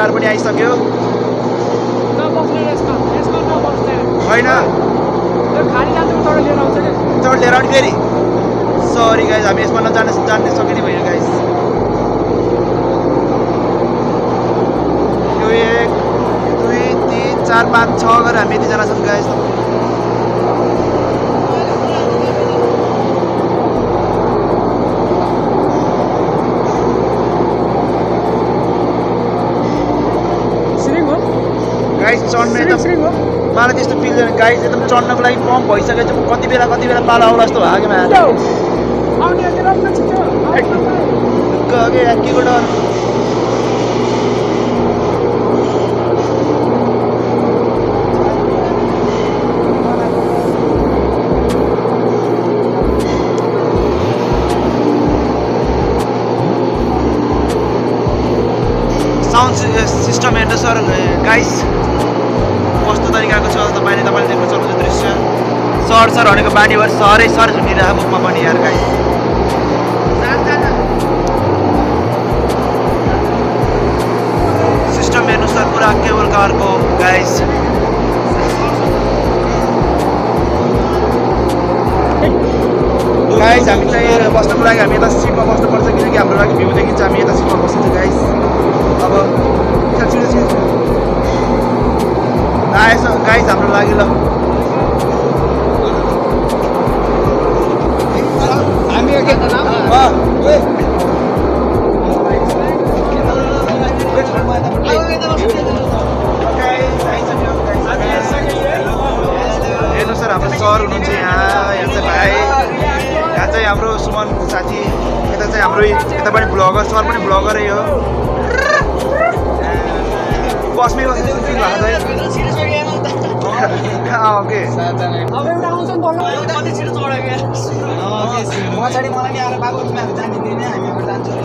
कुराहरू पनि आइसक्यो होइन चढ लिएर आउने फेरि सरी गाइज हामी यसमा जान्ने सकिने भयो गाइज यो 1 2 3 4 5 6 गरेर हामी यतिजना छौँ गाइज गाइज चढ्ने त मलाई त्यस्तो फिल गाइज एकदम चढ्नको लागि पम्प भइसकेछ कति बेला पालो आउला जस्तो भयो कि माथि के डर साउन्ड सिस्टम हेर्नु सर गाइस कस्तो तरिकाको छ तपाईँले देख्न सक्नुहुन्छ दृश्य सर भनेको बानी भएर सर झुमिरहेको मुखमा पनि यार गाइस सिस्टम हेर्नु सर पुरा केबल कारको गाइस हामी चाहिँ बस्नको लागि हामी यता सिटमा बस्नुपर्छ किनकि हाम्रो लागि भ्यू देखिन्छ हामी यता सिटमा बस्छौँ गाइस अब छिटो आएछ गाइस हाम्रो लागि ल हामी हेर्नु सर हाम्रो सर हुनुहुन्छ यहाँ चाहिँ भाइ यहाँ चाहिँ हाम्रो सुमन साथी यता चाहिँ हाम्रो यता पनि ब्लगर सर पनि ब्लगरै हो बसमै बस्ने फिल भएको ओके पछाडि मलाई नि आएर बाबु तिमीहरू जानिदिने हामी अब जान्छौँ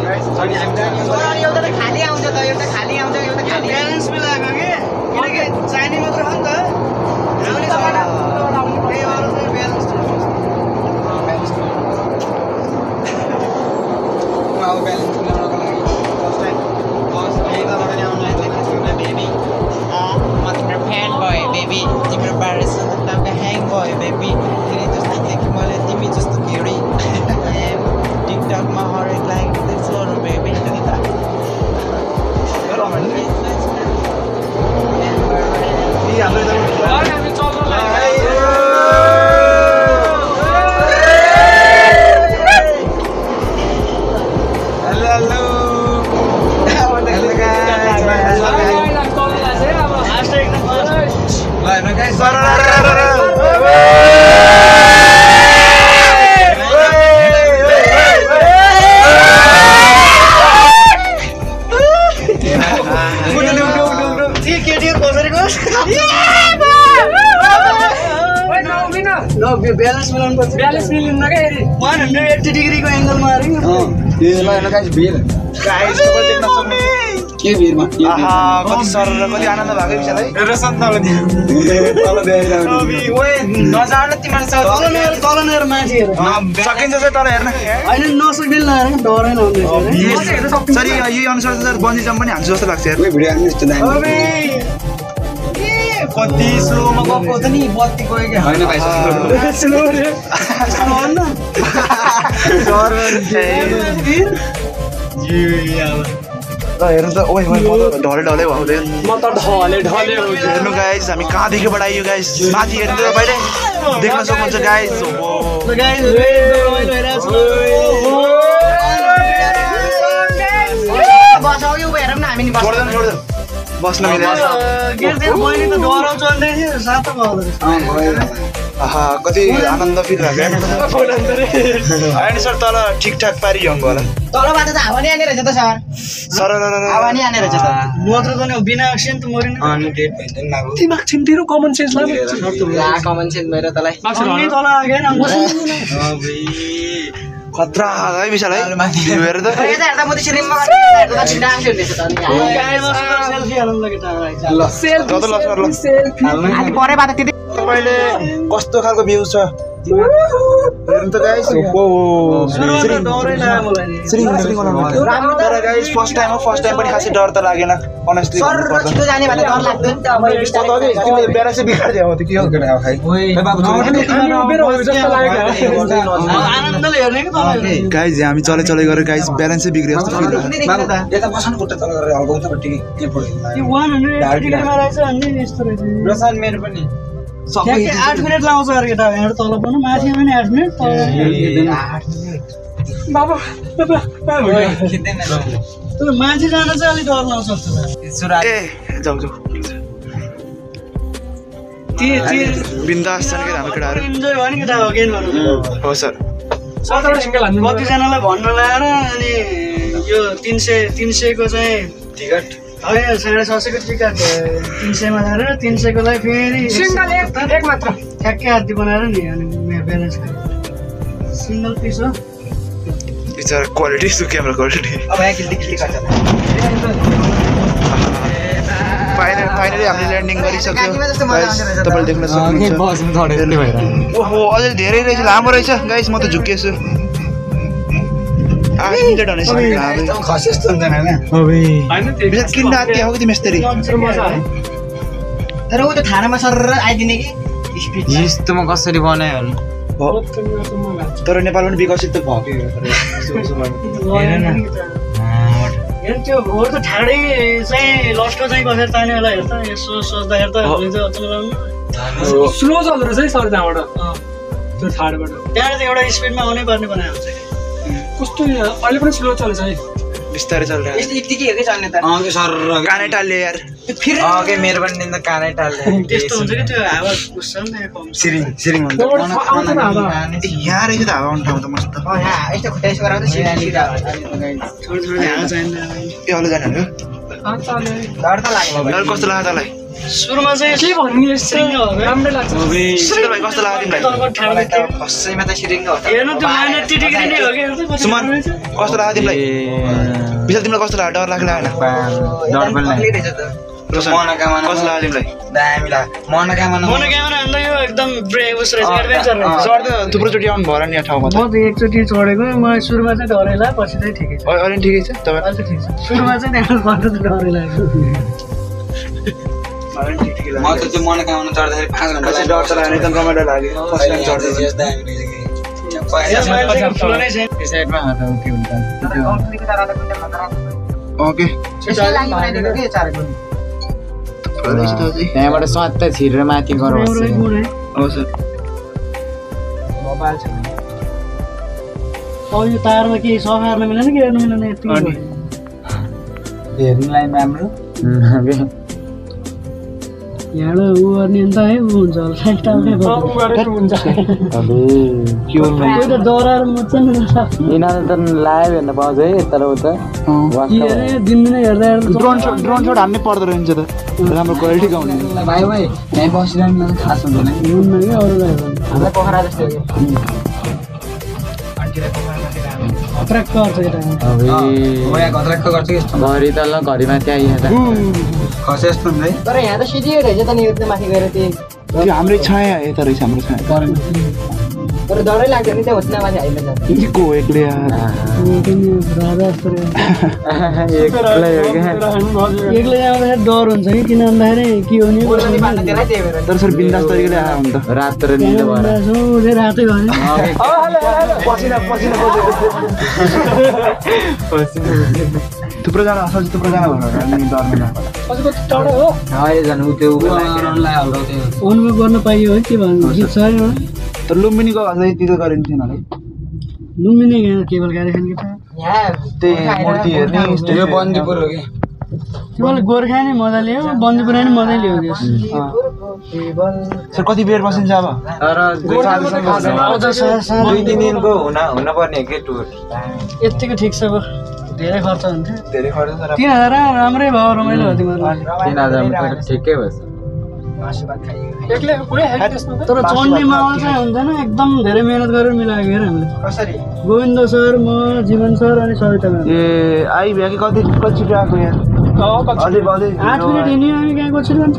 एउटा त खाली आउँछ त एउटा खाली आउँछ एउटा खाली ब्यालेन्स मिलाएको कि किनकि चाहिने मात्र हो नि त ब्यालेन्स मिलाउनु क्या 180 डिग्रीको एङ्गलमा के भिरमा कति सर कति आनन्द भएको विषयलाई सकिन्छ चाहिँ तर हेर्न होइन नसकिँदैन सर यही अनुसार सर बन्जी जम्प पनि हान्छु जस्तो लाग्छ कति स्लोमा गएको त नि बत्ती गयो क्या होइन भाइ स्लो रे हेर्नु त ओइ ढले हुँदैन म त ढले हेर्नु गाइस हामी कहाँदेखिबाट आइयो गाइस माथि हेर्नु तपाईँले देख्न सक्नुहुन्छ गाइस बस्न कति आनन्द फिल भएको होइन सर तल ठिकठाक पारि हङ्गो होला तलबाट त हावा नि आने रहेछ त सर हावा नि आने रहेछ त मोटर त नि बिना अक्सिजन त मरिन अनि डेट भइदैन नागो दिमाग छिन तेरो कमन सेन्स ला कमन सेन्स मेरो तलाई अनि तल आगेन खतरा है विशाल है हेर त हेर्दा म त्यसरी रिममा हेर्दा त छिडा आउँछ नि त सेल्फी हाल्न लागि सेल्फी हाल्न अनि परेबाट त्यति तपाईले कस्तो खालको भ्यू छ हेर्नु त गाइस तर गाइस फर्स्ट टाइम पनि खासै डर त लागेन अनेस्टली छिटो जाने भने डर लाग्दैन त अब तिमीले ब्यालेन्सै बिगार्दै हो त के हो गरे अब खाइ आनन्दले हेर्ने के तपाईहरु गाइस हामी चले गरेर गाइस ब्यालेन्सै बिग्रियो जस्तो फिल भयो यता बस्नु खुट्टा तल गरेर हल्काउँछ बट्टी के पड्यो त्यो 100 टिकटमा रहेछ अनि यस्तो रहेछ प्रशान्त मेरो पनि सबै 8 मिनेट लाउँछ अरे केटा यहाँ तल पनि माथि पनि 8 मिनेट तल 8 मिनेट बाबा त्यो माथि जान चाहिँ अलि डर लाग्छ जस्तो ए जाऊ बिन्दास छन् के हाम्रो केटाहरु इन्जोय भयो नि केटा हो गेन गर्नु हो सर कतिजनालाई भन्न लगाएर अनि यो 300 को चाहिँ टिकट होइन 750 को टिकट 300 मा झारेर 300 को लागि फेरि सिंगल एक मात्र ठ्याक्कै आदि बनाएर नि अनि ब्यालेन्स सिंगल पिस हो बिचारा क्वालिटी सु क्यामेरा क्वालिटी अब यहाँ किल्ली गर्छ फाइनली हामीले ल्यान्डिङ गरिसक्यो तपाईले देख्न सक्नुहुन्छ ओहो अझै धेरै रहेछ लामो रहेछ गाइस म त झुक्केछु 8 मिनेट हुने छ खस जस्तो हुँदैन हैन बिचारा किन्न आत्या हो कि मिस्त्री तर उ त थानामा सर आइदिने कि स्पिड यस्तोमा कसरी बनायो होला तर नेपाल पनि विकसित त भयो त्यो हो त ठाडै चाहिँ लस्टो चाहिँ कसरी तान्यो होला हेर्दा यसो सोच्दाखेरि त स्लो चल्दो रहेछ है सर त्यहाँबाट त्यो ठाडबाट त्यहाँ चाहिँ एउटा स्पिडमा आउनै पर्ने बनाएको हुन्छ कस्तो अहिले पनि स्लो चल्छ है बिस्तारै चलिरहेको यस्तो यतिकै चाल्ने त अघि सर कानै टाल्यो यार फेरि अघि मेरो पनि निन्दा कानै टाल्यो त्यस्तो हुन्छ कि त्यो हावा पुस्छ नि कम सिरिङ हुन्छ यहाँ रहेछ त हावा आउने ठाउँ त मस्त यस्तो खुट्टा यसो गराउँदा सिधा सिधा छोडी हावा चाहिँदैन ए अल्ल जाने हो डर त लाग्यो डर कस्तो लाग्यो तँलाई सुरुमा चाहिँ के भन्ने यस्तो राम्रै लाग्छ सिरिङ भाइ कस्तो लाग्यो तिमीलाई फस्सैमा त सिरिङ हो हेर्नु त्यो माइनर डिग्री नै हो कि सुमन कस्तो लाग्यो तिमीलाई विशाल तिमीलाई कस्तो लाग्यो डर लागेन डर पनि लाग्यो मनोकामना कस्तो लाग्यो तिमीलाई दामी लाग्यो मनोकामना भन्दा यो एकदम उस रहेछ एडभेन्चर रहेछ चढ्दा थुप्रो चोटि आउनु भएर नि यहाँ ठाउँमा म त एकचोटि चढेको मलाई सुरुमा चाहिँ डरै लाग्यो पछि चाहिँ ठिकै छ अहिले ठिकै छ तपाईँ अहिले ठिक छ सुरुमा चाहिँ त्यहाँ गर्दा त डरै लाग्यो म त त्यो मनोकामना चढ्दाखेरि 5 घण्टा कसै डर त लागेन एकदम रमाइलो लाग्यो फर्स्ट टाइम चढ्दै ओके त्यहाँबाट स्वात्त छिरेर माथि गराउँछ अब यो तारमा के सफार्न मिलेन कि हेर्नु मिलेन यति हेर्नुलाई राम्रो यहाँबाट उ गर्ने अन्त है उ हुन्छ डराएर मर्छ नि यिनीहरू त लाइभ हेर्न पाउँछ है तर उता दिनदिनै हेर्दा ड्रोन सोट हान्नै पर्दो रहेछ त राम्रो क्वालिटीको आउने भाइ यहाँ बसिरहनु खास हुँदैन हुन्न कि अरूलाई हामीलाई पोखरा जस्तो खतराक्क गर्छ केटा घरि तल घरि माथि आइहाल्छ खस यस्तो हुन्छ है तर यहाँ त सिधै रहेछ त नि यो माथि गएर त्यो हाम्रै छाया यता रहेछ हाम्रो छाया तर डरै लाग्दैन नि त्यहाँ होस्ना माथि हाइमा जान्छ को एक्लै एक्लै आउँदाखेरि डर हुन्छ कि किन भन्दाखेरि के हो नि तर सर बिन्दास तरिकाले आयो भने त रात र निलो भएर रातै भयो थुप्रोजना असल थुप्रोजना भनेर डर्दैन अहिले झन् उ त्यो उलाई हल्काउँथ्यो अनुभव गर्न पाइयो है के भन्नु गीत छ तर लुम्बिनीको अझै त्यो गरिन्छ थिएन है लुम्बिनी केबल गाडी खाने केटा त्यही मूर्ति हेर्ने यो बन्दीपुर हो कि तिमीले गोर्खा नि मजा लियो बन्दीपुर नि मजा लियो सर कति बेर बसिन्छ अब तर 2-3 दिनको हुन पर्ने के टुर यतिको ठिक छ अब धेरै खर्च हुन्छ धेरै खर्च छ 3000 राम्रै भयो रमाइलो हो तिमीलाई 3000 ठिकै भएछ तर चढ्ने माहौल चाहिँ हुँदैन एकदम धेरै मेहनत गरेर मिलाएको हेर हामीले कसरी गोविन्द सर म जीवन सर अनि सविता म्याम ए आइभ्यो कि कति छिटो आएको यहाँ 8 मिनेट हिँड्यो हामी कहाँ कसरी भन्छ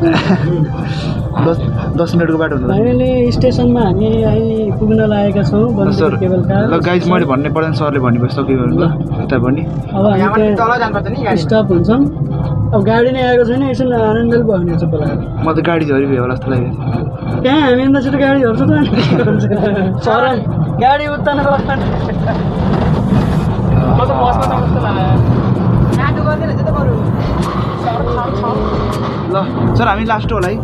10 मिनटको बाटो हुन्छ फाइनली स्टेसनमा हामी पुग्न लागेका छौँ सर केबल कार ल गाइज मैले भन्नै पर्दैन सरले भनेपछि सक्यो भने ल यता पनि अब हामी स्टप हुन्छौँ अब गाडी नै आएको छैन एकछिन आनन्दले भन्ने छ पहिला म त गाडी झरी भयो होला जस्तो लाग्यो कहाँ हामी अन्दाजबाट गाडी झर्छ त सर गाडी उत्तानको ल सर हामी लास्ट होला है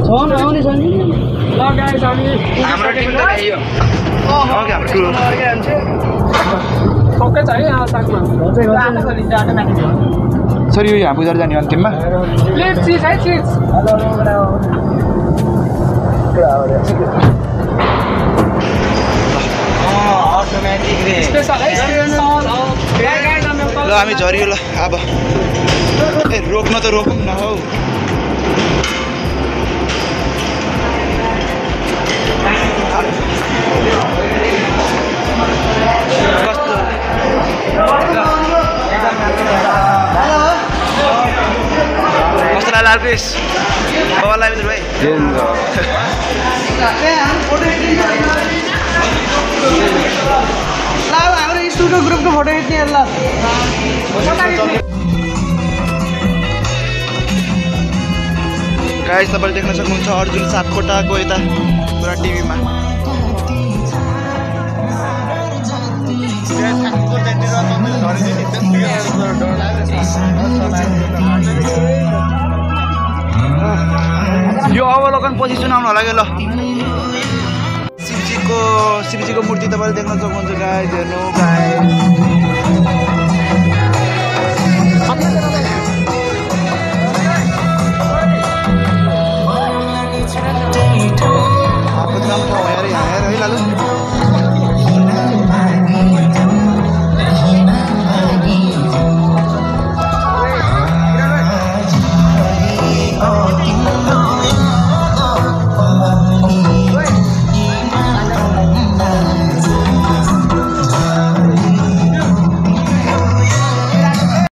छन् आउने छन् नि ल गाइस हामी हाम्रो टिम त यो ओके हाम्रो टुर ठोकै छ है यहाँ सागमा सर यो यहाँ बुझाएर जाने अन्तिममा प्लेट चिज है चिज स्पेशल है ल हामी झरियो ल अब ए रोक्न त रोकौँ न हौ कस्तो लाग्यो आर्पिस बाबालाई मित्र भाइ हाम्रो स्कुलको ग्रुपको फोटो खिच्ने ल गाइस तपाईँले देख्न सक्नुहुन्छ अर्जुन सापकोटाको यता पुरा टिभीमा यो अवलोकन पछि सुनाउनु होला कि ल शिवजीको मूर्ति तपाईँले देख्न सक्नुहुन्छ गाइस हेर्नु गाइस